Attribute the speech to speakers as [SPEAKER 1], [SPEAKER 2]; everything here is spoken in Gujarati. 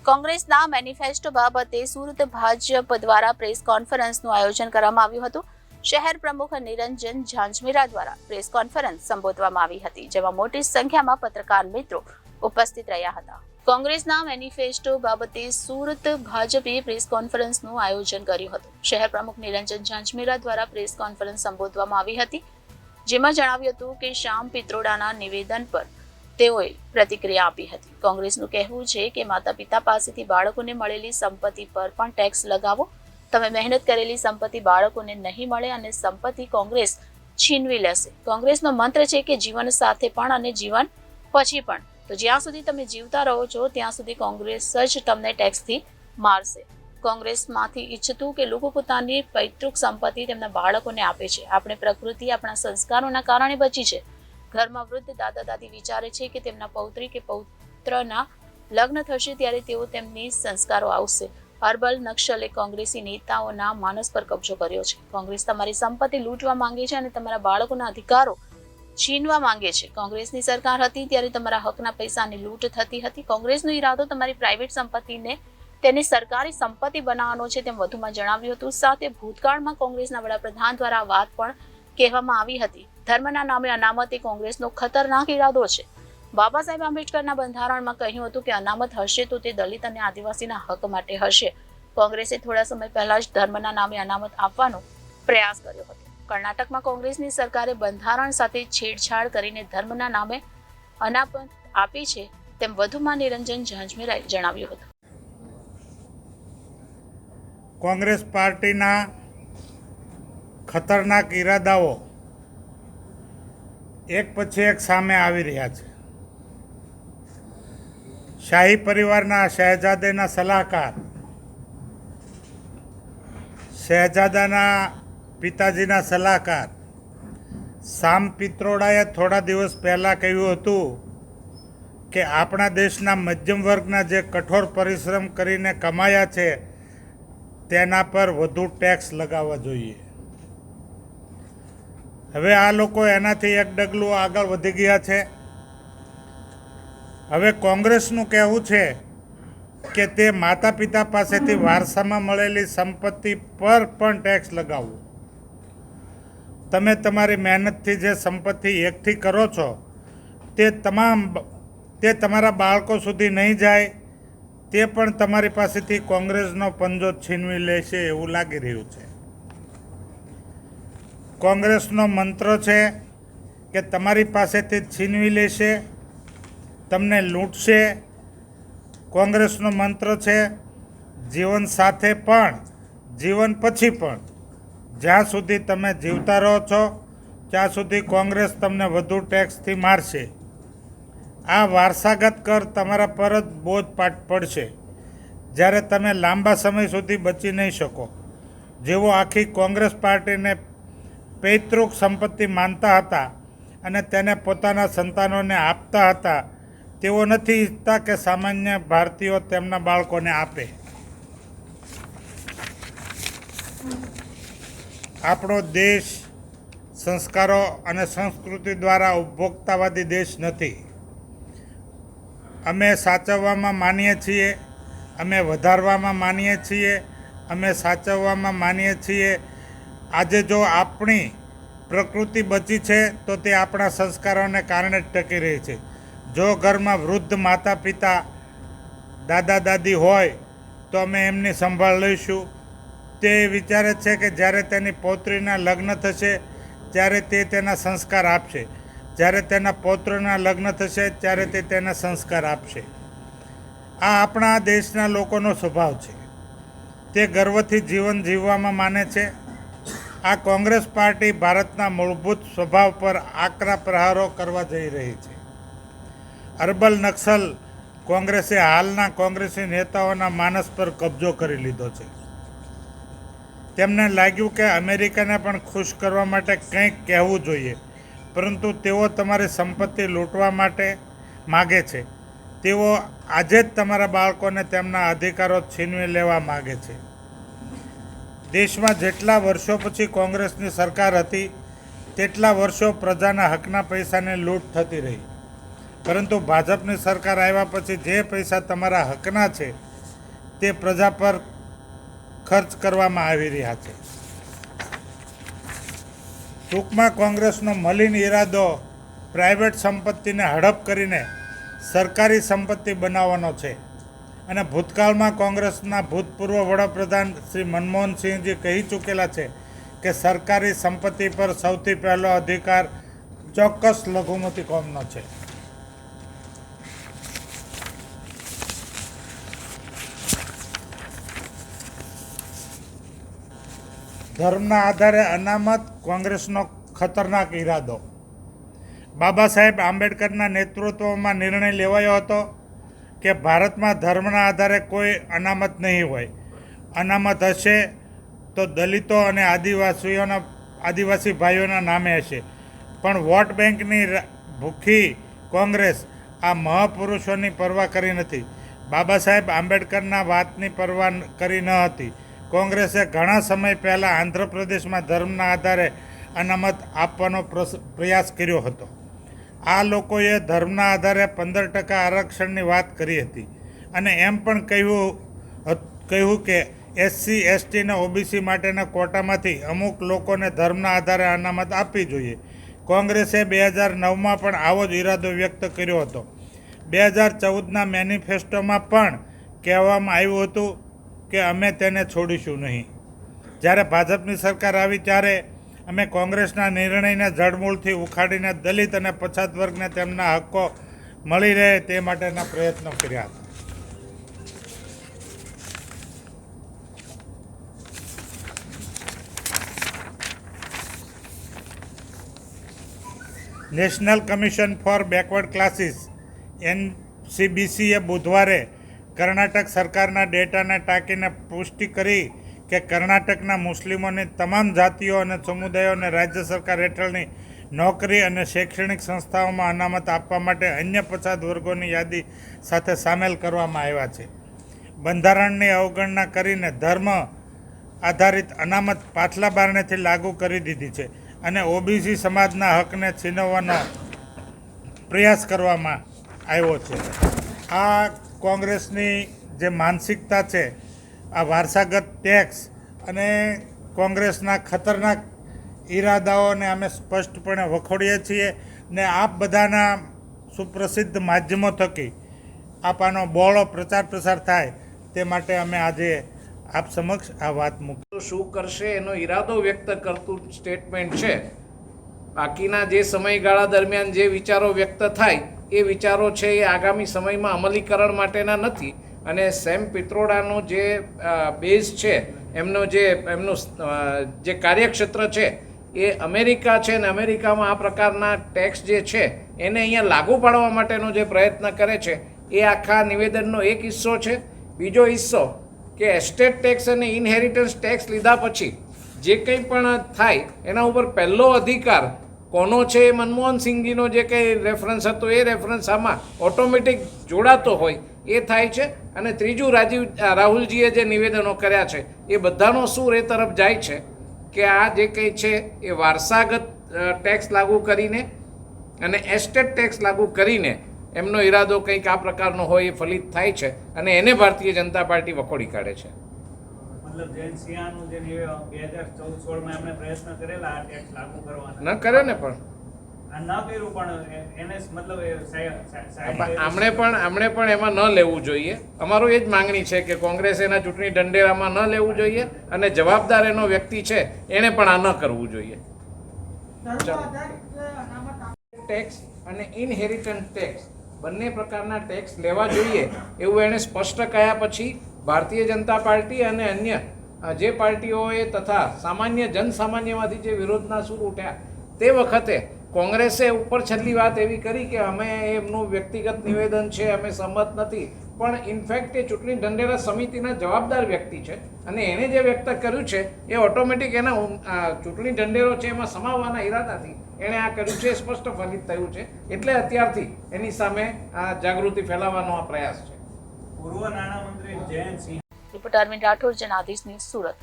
[SPEAKER 1] કોંગ્રેસના મેનિફેસ્ટો બાબતે સુરત ભાજપ દ્વારા પ્રેસ કોન્ફરન્સનું આયોજન કરવામાં આવ્યું હતું। શહેર પ્રમુખ નિરંજન ઝાંઝમેરા દ્વારા પ્રેસ કોન્ફરન્સ સંબોધવામાં આવી હતી, જેમાં મોટી સંખ્યામાં પત્રકાર મિત્રો ઉપસ્થિત રહ્યા હતા। કોંગ્રેસના મેનિફેસ્ટો બાબતે સુરત ભાજપે પ્રેસ કોન્ફરન્સનું આયોજન કર્યું હતું। શહેર પ્રમુખ નિરંજન ઝાંઝમેરા દ્વારા પ્રેસ કોન્ફરન્સ સંબોધવામાં આવી હતી, જેમાં જણાવ્યું હતું કે શ્યામ પિત્રોડાના નિવેદન પર તેઓએ પ્રતિક્રિયા આપી હતી। કોંગ્રેસનું કહેવું છે કે માતા પિતા પાસેથી બાળકોને મળેલી સંપત્તિ પર પણ ટેક્સ લગાવો। તમે મહેનત કરેલી સંપત્તિ બાળકોને નહીં મળે અને સંપત્તિ કોંગ્રેસ છીનવી લેશે। કોંગ્રેસનો મંત્ર છે કે જીવન સાથે પણ અને જીવન પછી પણ। તો જ્યાં સુધી તમે જીવતા રહો છો ત્યાં સુધી કોંગ્રેસ જ તમને ટેક્સથી મારશે। કોંગ્રેસમાંથી ઈચ્છતું કે લોકો પોતાની પૈતૃક સંપત્તિ તેમના બાળકોને આપે છે। આપણે પ્રકૃતિ આપણા સંસ્કારોના કારણે બચી છે। ઘરમાં વૃદ્ધ દાદા દાદી વિચારે છે કે તેમના પૌત્રી કે પૌત્રના લગ્ન થશે ત્યારે તેઓ તેમની સંસ્કારો આવશે। અરબલ નક્સલે કોંગ્રેસી નેતાઓના માનસ પર કબજો કર્યો છે। કોંગ્રેસ તમારી સંપત્તિ લૂંટવા માંગે છે અને તમારા બાળકોના અધિકારો છીનવા માંગે છે। કોંગ્રેસની સરકાર હતી ત્યારે તમારા હકના પૈસાની લૂંટ થતી હતી। કોંગ્રેસનો ઈરાદો તમારી પ્રાઇવેટ સંપત્તિને તેની સરકારી સંપત્તિ બનાવવાનો છે, તેમ વધુમાં જણાવ્યું હતું। સાથે ભૂતકાળમાં કોંગ્રેસના વડાપ્રધાન દ્વારા વાત પણ કહેવામાં આવી હતી। ધર્મના નામે અનામત એ કોંગ્રેસનો ખતરનાક ઈરાદો છે। બાબા સાહેબ આંબેડકરના બંધારણમાં કહ્યું હતું કે અનામત હશે તો તે દલિત અને આદિવાસીના હક માટે હશે। કોંગ્રેસે થોડા સમય પહેલા જ ધર્મના નામે અનામત આપવાનો પ્રયાસ કર્યો હતો। કર્ણાટકમાં કોંગ્રેસની સરકારે બંધારણ સાથે છેડછાડ કરીને ધર્મના નામે અનામત આપી છે, તેમ વધુમાં નિરંજન ઝાંઝમેરાએ જણાવ્યું હતું।
[SPEAKER 2] કોંગ્રેસ પાર્ટીના ખતરનાક ઈરાદાઓ એક પછી એક સામે આવી રહ્યા છે। શાહી પરિવારના શહેજાદેના સલાહકાર, શહેજાદાના પિતાજીના સલાહકાર શ્યામ પિત્રોડાએ થોડા દિવસ પહેલાં કહ્યું હતું કે આપણા દેશના મધ્યમ વર્ગના જે કઠોર પરિશ્રમ કરીને કમાયા છે તેના પર વધુ ટેક્સ લગાવવા જોઈએ। હવે આ લોકો એનાથી એક ડગલું આગળ વધી ગયા છે। હવે કોંગ્રેસનું કહેવું છે કે તે માતા પિતા પાસેથી વારસામાં મળેલી સંપત્તિ પર પણ ટેક્સ લગાવવો। તમે તમારી મહેનતથી જે સંપત્તિ એકઠી કરો છો તે તમારા બાળકો સુધી નહીં જાય, તે પણ તમારી પાસેથી કોંગ્રેસનો પંજો છીનવી લેશે એવું લાગી રહ્યું છે। કોંગ્રેસનો મંત્ર છે કે તમારી પાસેથી છીનવી લેશે, તમને લૂંટશે। કોંગ્રેસનો મંત્ર છે જીવન સાથે પણ જીવન પછી પણ। જ્યાં સુધી તમે જીવતા રહો છો ત્યાં સુધી કોંગ્રેસ તમને વધુ ટેક્સથી મારશે। આ વારસાગત કર તમારા પર જ બોજ પડશે, જ્યારે તમે લાંબા સમય સુધી બચી નહીં શકો। જેઓ આખી કોંગ્રેસ પાર્ટીને પૈતૃક સંપત્તિ માનતા હતા અને તેને પોતાના સંતાનોને આપતા હતા, તેઓ નથી ઈચ્છતા કે સામાન્ય ભારતીયો તેમના બાળકોને આપે। આપણો દેશ સંસ્કારો અને સંસ્કૃતિ દ્વારા ઉપભોક્તાવાદી દેશ નથી। અમે સાચવવામાં માનીએ છીએ, અમે વધારવામાં માનીએ છીએ, અમે સાચવવામાં માનીએ છીએ। આજે જો આપણી પ્રકૃતિ બચી છે તો તે આપણા સંસ્કારોને કારણે જ ટકી રહી છે। જો ઘરમાં વૃદ્ધ માતા પિતા દાદા દાદી હોય તો અમે એમની સંભાળ લઈશું। તે વિચારે છે કે જ્યારે તેની પૌત્રીના લગ્ન થશે ત્યારે તે તેના સંસ્કાર આપશે, જ્યારે તેના પૌત્રના લગ્ન થશે ત્યારે તે તેના સંસ્કાર આપશે। આ આપણા દેશના લોકોનો સ્વભાવ છે। તે ગર્વથી જીવન જીવવામાં માને છે। આ કોંગ્રેસ પાર્ટી ભારતના મૂળભૂત સ્વભાવ પર આકરા પ્રહારો કરવા જઈ રહી છે। અરબલ નક્સલ કોંગ્રેસે હાલના કોંગ્રેસી નેતાઓના માનસ પર કબજો કરી લીધો છે। તેમને લાગ્યું કે અમેરિકાને પણ ખુશ કરવા માટે કંઈક કહેવું જોઈએ, પરંતુ તેઓ તમારી સંપત્તિ લૂંટવા માટે માગે છે। તેઓ આજે જ તમારા બાળકોને તેમના અધિકારો છીનવી લેવા માગે છે। દેશમાં જેટલા વર્ષો પછી કોંગ્રેસની સરકાર હતી તેટલા વર્ષો પ્રજાના હકના પૈસાની લૂંટ થતી રહી, પરંતુ ભાજપની સરકાર આવ્યા પછી જે પૈસા તમારા હકના છે તે પ્રજા પર ખર્ચ કરવામાં આવી રહ્યા છે. ટૂંકમાં કોંગ્રેસનો મલિન ઈરાદો પ્રાઇવેટ સંપત્તિને હડપ કરીને સરકારી સંપત્તિ બનાવવાનો છે અને ભૂતકાળમાં કોંગ્રેસના ભૂતપૂર્વ વડાપ્રધાન શ્રી મનમોહનસિંહજી કહી ચૂકેલા છે કે સરકારી સંપત્તિ પર સૌથી પહેલો અધિકાર ચોક્કસ લઘુમતી કોમનો છે. ધર્મના આધારે અનામત કોંગ્રેસનો ખતરનાક ઈરાદો. બાબા સાહેબ આંબેડકરના નેતૃત્વમાં નિર્ણય લેવાયો હતો કે ભારતમાં ધર્મના આધારે કોઈ અનામત નહીં હોય. અનામત હશે તો દલિતો અને આદિવાસી ભાઈઓના નામે હશે. પણ વોટ બેંકની ભૂખી કોંગ્રેસ આ મહાપુરુષોની પરવા કરી નથી. બાબા સાહેબ આંબેડકરના વાતની પરવા કરી ન હતી. કોંગ્રેસે ઘણા સમય પહેલાં આંધ્રપ્રદેશમાં ધર્મના આધારે અનામત આપવાનો પ્રયાસ કર્યો હતો. આ લોકોએ ધર્મના આધારે 15% આરક્ષણની વાત કરી હતી અને એમ પણ કહ્યું કે SC ST અને OBC માટેના કોટામાંથી અમુક લોકોને ધર્મના આધારે અનામત આપવી જોઈએ. કોંગ્રેસે 2009માં પણ આવો જ ઈરાદો વ્યક્ત કર્યો હતો. 2014ના મેનિફેસ્ટોમાં પણ કહેવામાં આવ્યું હતું કે અમે તેને છોડીશું નહીં. જ્યારે ભાજપની સરકાર આવી ત્યારે અમે કોંગ્રેસના નિર્ણયને જડમૂળથી ઉખાડીને દલિત અને પછાત વર્ગને તેમના હક્કો મળી રહે તે માટેના પ્રયત્નો કર્યા હતા. National commission for backward classes NCBCએ બુધવારે કર્ણાટક સરકારના ડેટાને ટાંકીને પુષ્ટિ કરી કે કર્ણાટકના મુસ્લિમોની તમામ જાતિઓ અને સમુદાયોને રાજ્ય સરકાર હેઠળની નોકરી અને શૈક્ષણિક સંસ્થાઓમાં અનામત આપવા માટે અન્ય પછાત વર્ગોની યાદી સાથે સામેલ કરવામાં આવ્યા છે. બંધારણની અવગણના કરીને ધર્મ આધારિત અનામત પાછલા બારણેથી લાગુ કરી દીધી છે અને OBC સમાજના હકને છીનવવાનો પ્રયાસ કરવામાં આવ્યો છે. આ કોંગ્રેસની જે માનસિકતા છે, આ વારસાગત ટેક્સ અને કોંગ્રેસના ખતરનાક ઈરાદાઓને અમે સ્પષ્ટપણે વખોડીએ છીએ ને આપ બધાના સુપ્રસિદ્ધ માધ્યમો થકી આનો બહોળો પ્રચાર પ્રસાર થાય તે માટે અમે આજે આપ સમક્ષ આ વાત મૂકી.
[SPEAKER 3] શું કરશે એનો ઈરાદો વ્યક્ત કરતું સ્ટેટમેન્ટ છે. બાકીના જે સમયગાળા દરમિયાન જે વિચારો વ્યક્ત થાય એ વિચારો છે એ આગામી સમયમાં અમલીકરણ માટેના નથી. અને સેમ પિત્રોડાનો જે બેઝ છે, એમનું જે કાર્યક્ષેત્ર છે એ અમેરિકા છે ને અમેરિકામાં આ પ્રકારના ટેક્સ જે છે એને અહીંયા લાગુ પાડવા માટેનો જે પ્રયત્ન કરે છે એ આખા નિવેદનનો એક હિસ્સો છે. બીજો હિસ્સો કે એસ્ટેટ ટેક્સ અને ઇનહેરિટન્સ ટેક્સ લીધા પછી જે કંઈ પણ થાય એના ઉપર પહેલો અધિકાર કોનો છે એ મનમોહનસિંહજીનો જે કંઈ રેફરન્સ હતો એ રેફરન્સ આમાં ઓટોમેટિક જોડાતો હોય એ થાય છે. અને ત્રીજું રાહુલજીએ જે નિવેદનો કર્યા છે એ બધાનો સૂર એ તરફ જાય છે કે આ જે કંઈ છે એ વારસાગત ટેક્સ લાગુ કરીને અને એસ્ટેટ ટેક્સ લાગુ કરીને એમનો ઈરાદો કંઈક આ પ્રકારનો હોય એ ફલિત થાય છે અને એને ભારતીય જનતા પાર્ટી વખોડી કાઢે છે.
[SPEAKER 4] મતલબ જૈન સિંહાનું જે 2014-16માં એમણે પ્રયત્ન કરેલા આ ટેક્સ લાગુ કરવાના
[SPEAKER 3] ન કરે ને પણ
[SPEAKER 4] આ ન કર્યું, પણ એને મતલબ
[SPEAKER 3] આમણે પણ એમાં ન લેવું જોઈએ. અમારું એ જ માંગણી છે કે કોંગ્રેસ એના ચૂંટણી ઢંઢેરામાં ન લેવું જોઈએ અને જવાબદાર એનો વ્યક્તિ છે એણે પણ આ ન કરવું જોઈએ. ટેક્સ અને ઇનહેરિટન્સ ટેક્સ બંને પ્રકારના ટેક્સ લેવા જોઈએ એવું એણે સ્પષ્ટ કહ્યા પછી ભારતીય જનતા પાર્ટી અને અન્ય જે પાર્ટીઓએ તથા જનસામાન્યમાંથી જે વિરોધના સૂર ઉઠ્યા તે વખતે કોંગ્રેસે ઉપર છેલ્લી વાત એવી કરી કે અમે એમનું વ્યક્તિગત નિવેદન છે, અમે સંમત નથી. પણ ઇનફેક્ટ એ ચૂંટણી ઢંઢેરા સમિતિના જવાબદાર વ્યક્તિ છે અને એણે જે વ્યક્ત કર્યું છે એ ઓટોમેટિક એના ચૂંટણી ઢંઢેરો છે એમાં સમાવવાના ઈરાદાથી એણે આ કર્યું છે, સ્પષ્ટ ફલિત થયું છે. એટલે અત્યારથી એની સામે આ જાગૃતિ ફેલાવવાનો આ પ્રયાસ છે.
[SPEAKER 4] પૂર્વ નાણામંત્રી જયંત સિંહ
[SPEAKER 1] રિપોર્ટર અરવિંદ રાઠોડ, જનાદેશ ન્યૂઝ, સુરત.